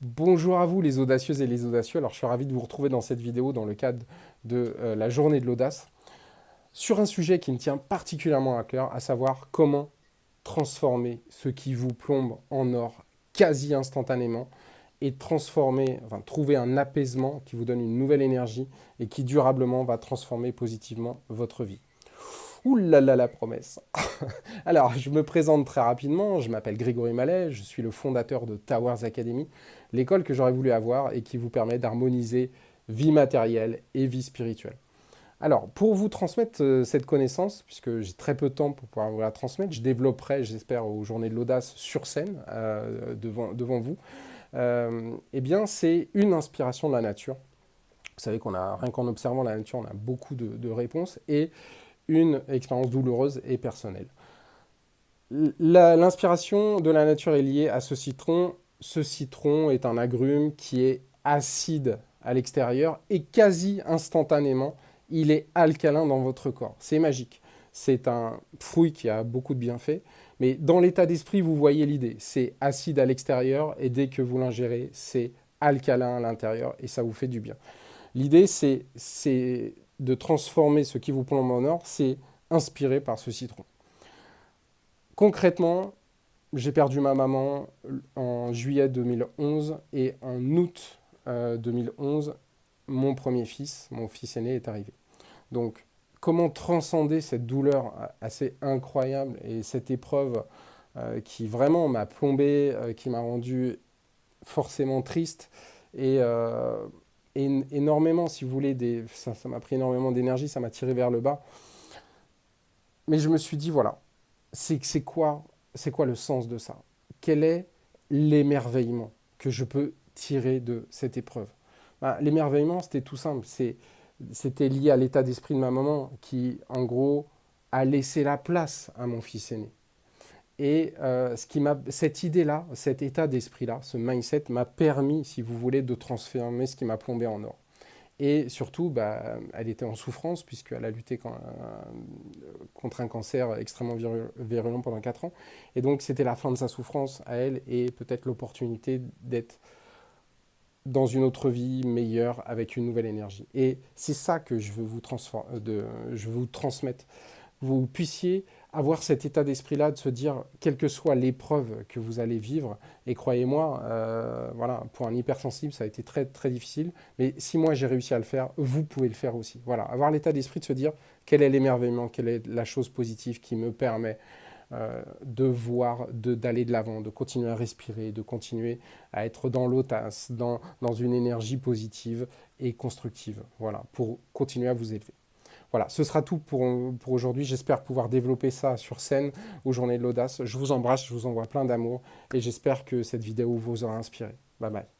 Bonjour à vous les audacieuses et les audacieux. Alors je suis ravi de vous retrouver dans cette vidéo dans le cadre de la journée de l'audace sur un sujet qui me tient particulièrement à cœur, à savoir comment transformer ce qui vous plombe en or quasi instantanément et transformer, enfin trouver un apaisement qui vous donne une nouvelle énergie et qui durablement va transformer positivement votre vie. Ouh là là la promesse. Alors, je me présente très rapidement, je m'appelle Grégory Mallet, je suis le fondateur de Towers Academy, l'école que j'aurais voulu avoir et qui vous permet d'harmoniser vie matérielle et vie spirituelle. Alors, pour vous transmettre cette connaissance, puisque j'ai très peu de temps pour pouvoir vous la transmettre, je développerai, j'espère, aux Journées de l'Audace sur scène, devant vous. Eh bien, c'est une inspiration de la nature. Vous savez qu'on a, rien qu'en observant la nature, on a beaucoup de réponses, et une expérience douloureuse et personnelle. L'inspiration de la nature est liée à ce citron. Ce citron est un agrume qui est acide à l'extérieur et quasi instantanément, il est alcalin dans votre corps. C'est magique. C'est un fruit qui a beaucoup de bienfaits, mais dans l'état d'esprit, vous voyez l'idée. C'est acide à l'extérieur et dès que vous l'ingérez, c'est alcalin à l'intérieur et ça vous fait du bien. L'idée, c'est de transformer ce qui vous plombe en or, c'est inspiré par ce citron. Concrètement, j'ai perdu ma maman en juillet 2011 et en août 2011, mon premier fils, mon fils aîné, est arrivé. Donc, comment transcender cette douleur assez incroyable et cette épreuve qui vraiment m'a plombé, qui m'a rendu forcément triste et énormément, si vous voulez, ça m'a pris énormément d'énergie, ça m'a tiré vers le bas. Mais je me suis dit, voilà, c'est quoi, c'est quoi le sens de ça? Quel est l'émerveillement que je peux tirer de cette épreuve? Ben, l'émerveillement, c'était tout simple. C'était lié à l'état d'esprit de ma maman qui, en gros, a laissé la place à mon fils aîné. Et cette idée-là, cet état d'esprit-là, ce mindset m'a permis, si vous voulez, de transformer ce qui m'a plombé en or. Et surtout, bah, elle était en souffrance puisqu'elle a lutté contre un cancer extrêmement virulent pendant 4 ans. Et donc, c'était la fin de sa souffrance à elle et peut-être l'opportunité d'être dans une autre vie meilleure avec une nouvelle énergie. Et c'est ça que je veux je veux vous transmettre. Vous puissiez avoir cet état d'esprit-là de se dire, quelle que soit l'épreuve que vous allez vivre, et croyez-moi, voilà, pour un hypersensible, ça a été très, très difficile, mais si moi j'ai réussi à le faire, vous pouvez le faire aussi. Voilà, avoir l'état d'esprit de se dire, quel est l'émerveillement, quelle est la chose positive qui me permet de voir, d'aller de l'avant, de continuer à respirer, de continuer à être dans l'audace, dans une énergie positive et constructive, voilà, pour continuer à vous élever. Voilà, ce sera tout pour aujourd'hui. J'espère pouvoir développer ça sur scène aux Journées de l'Audace. Je vous embrasse, je vous envoie plein d'amour et j'espère que cette vidéo vous aura inspiré. Bye bye.